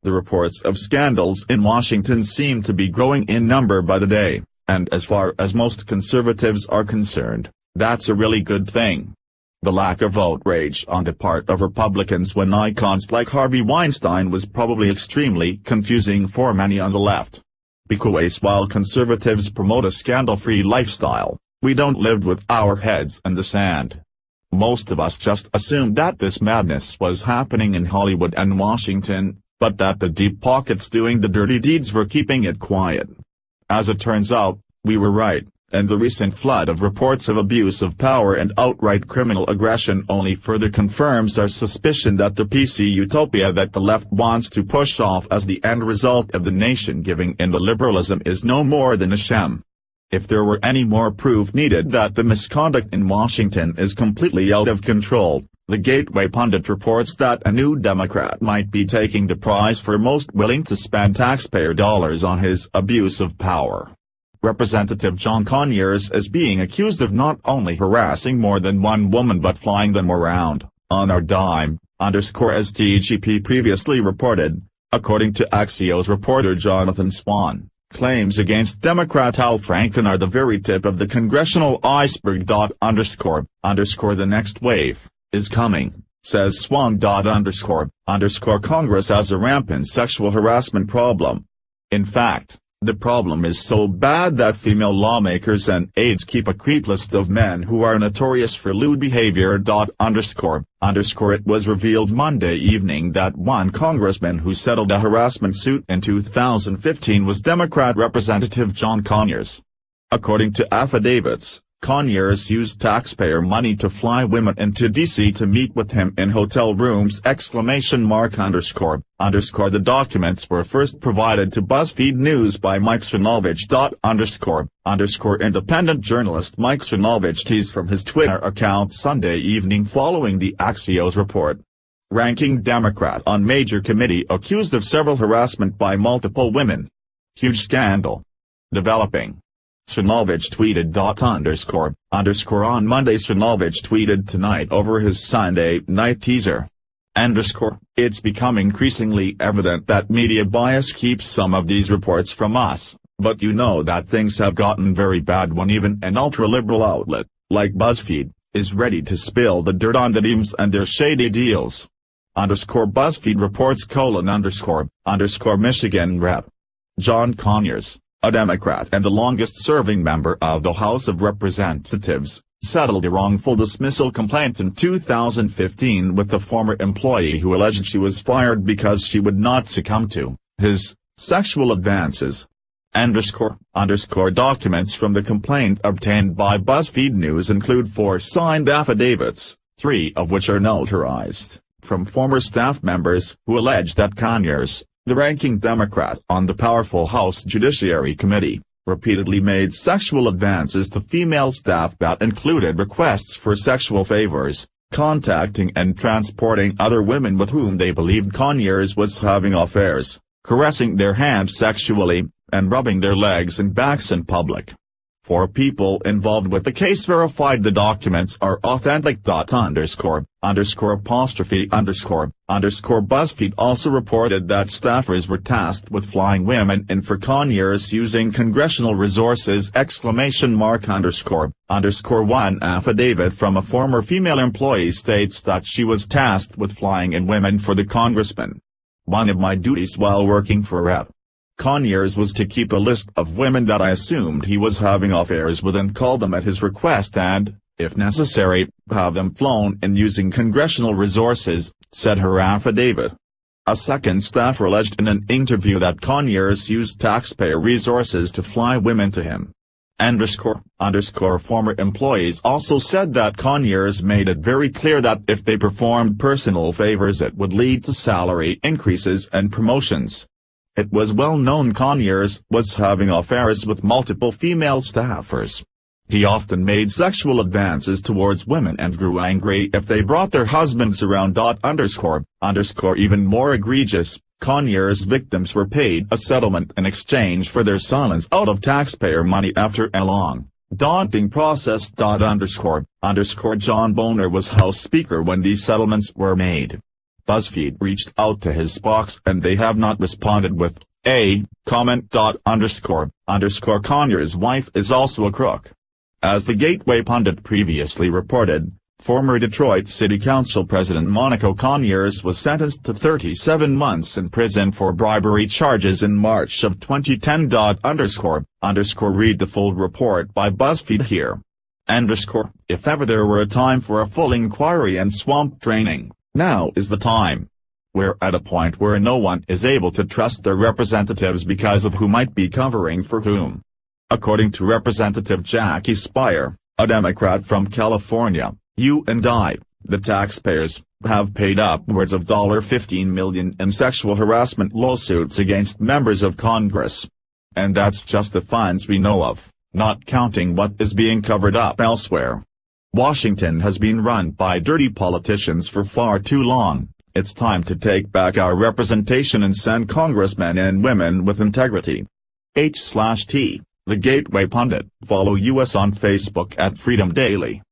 The reports of scandals in Washington seem to be growing in number by the day, and as far as most conservatives are concerned, that's a really good thing. The lack of outrage on the part of Republicans when icons like Harvey Weinstein was probably extremely confusing for many on the left. Becuase: while conservatives promote a scandal-free lifestyle, we don't live with our heads in the sand. Most of us just assumed that this madness was happening in Hollywood and Washington, but that the deep pockets doing the dirty deeds were keeping it quiet. As it turns out, we were right, and the recent flood of reports of abuse of power and outright criminal aggression only further confirms our suspicion that the PC utopia that the left wants to push off as the end result of the nation giving in to liberalism is no more than a sham. If there were any more proof needed that the misconduct in Washington is completely out of control, the Gateway pundit reports that a new Democrat might be taking the prize for most willing to spend taxpayer dollars on his abuse of power. Representative John Conyers is being accused of not only harassing more than one woman but flying them around, on our dime, as TGP previously reported, according to Axios reporter Jonathan Swan. Claims against Democrat Al Franken are the very tip of the congressional iceberg. The next wave is coming, says Swan. Congress has a rampant sexual harassment problem. In fact, the problem is so bad that female lawmakers and aides keep a creep list of men who are notorious for lewd behavior. It was revealed Monday evening that one congressman who settled a harassment suit in 2015 was Democrat Representative John Conyers. According to affidavits, Conyers used taxpayer money to fly women into D.C. to meet with him in hotel rooms! The documents were first provided to BuzzFeed News by Mike Svinovich. Independent journalist Mike Svinovich teased from his Twitter account Sunday evening following the Axios report. Ranking Democrat on major committee accused of several harassment by multiple women. Huge scandal developing. Svinovich tweeted. On Monday Svinovich tweeted tonight over his Sunday night teaser. It's become increasingly evident that media bias keeps some of these reports from us, but you know that things have gotten very bad when even an ultra-liberal outlet, like BuzzFeed, is ready to spill the dirt on the Dems and their shady deals. BuzzFeed reports: Michigan Rep. John Conyers, a Democrat and the longest-serving member of the House of Representatives, settled a wrongful dismissal complaint in 2015 with a former employee who alleged she was fired because she would not succumb to his sexual advances. Documents from the complaint obtained by BuzzFeed News include 4 signed affidavits, 3 of which are notarized, from former staff members who allege that Conyers, the ranking Democrat on the powerful House Judiciary Committee, repeatedly made sexual advances to female staff that included requests for sexual favors, contacting and transporting other women with whom they believed Conyers was having affairs, caressing their hands sexually, and rubbing their legs and backs in public. 4 people involved with the case verified the documents are authentic. BuzzFeed also reported that staffers were tasked with flying women in for Conyers using congressional resources! One affidavit from a former female employee states that she was tasked with flying in women for the congressman. One of my duties while working for Rep. Conyers was to keep a list of women that I assumed he was having affairs with and call them at his request and, if necessary, have them flown in using congressional resources, said her affidavit. A second staffer alleged in an interview that Conyers used taxpayer resources to fly women to him. Former employees also said that Conyers made it very clear that if they performed personal favors it would lead to salary increases and promotions. It was well known Conyers was having affairs with multiple female staffers. He often made sexual advances towards women and grew angry if they brought their husbands around. Even more egregious, Conyers' victims were paid a settlement in exchange for their silence out of taxpayer money after a long, daunting process. John Boehner was House Speaker when these settlements were made. BuzzFeed reached out to his box and they have not responded with a comment. Conyers' wife is also a crook. As the Gateway pundit previously reported, former Detroit City Council President Monica Conyers was sentenced to 37 months in prison for bribery charges in March of 2010. Read the full report by BuzzFeed here. If ever there were a time for a full inquiry and swamp training, now is the time. We're at a point where no one is able to trust their representatives because of who might be covering for whom. According to Representative Jackie Speier, a Democrat from California, you and I, the taxpayers, have paid upwards of $15 million in sexual harassment lawsuits against members of Congress. And that's just the fines we know of, not counting what is being covered up elsewhere. Washington has been run by dirty politicians for far too long. It's time to take back our representation and send congressmen and women with integrity. H/T, The Gateway Pundit. Follow us on Facebook at Freedom Daily.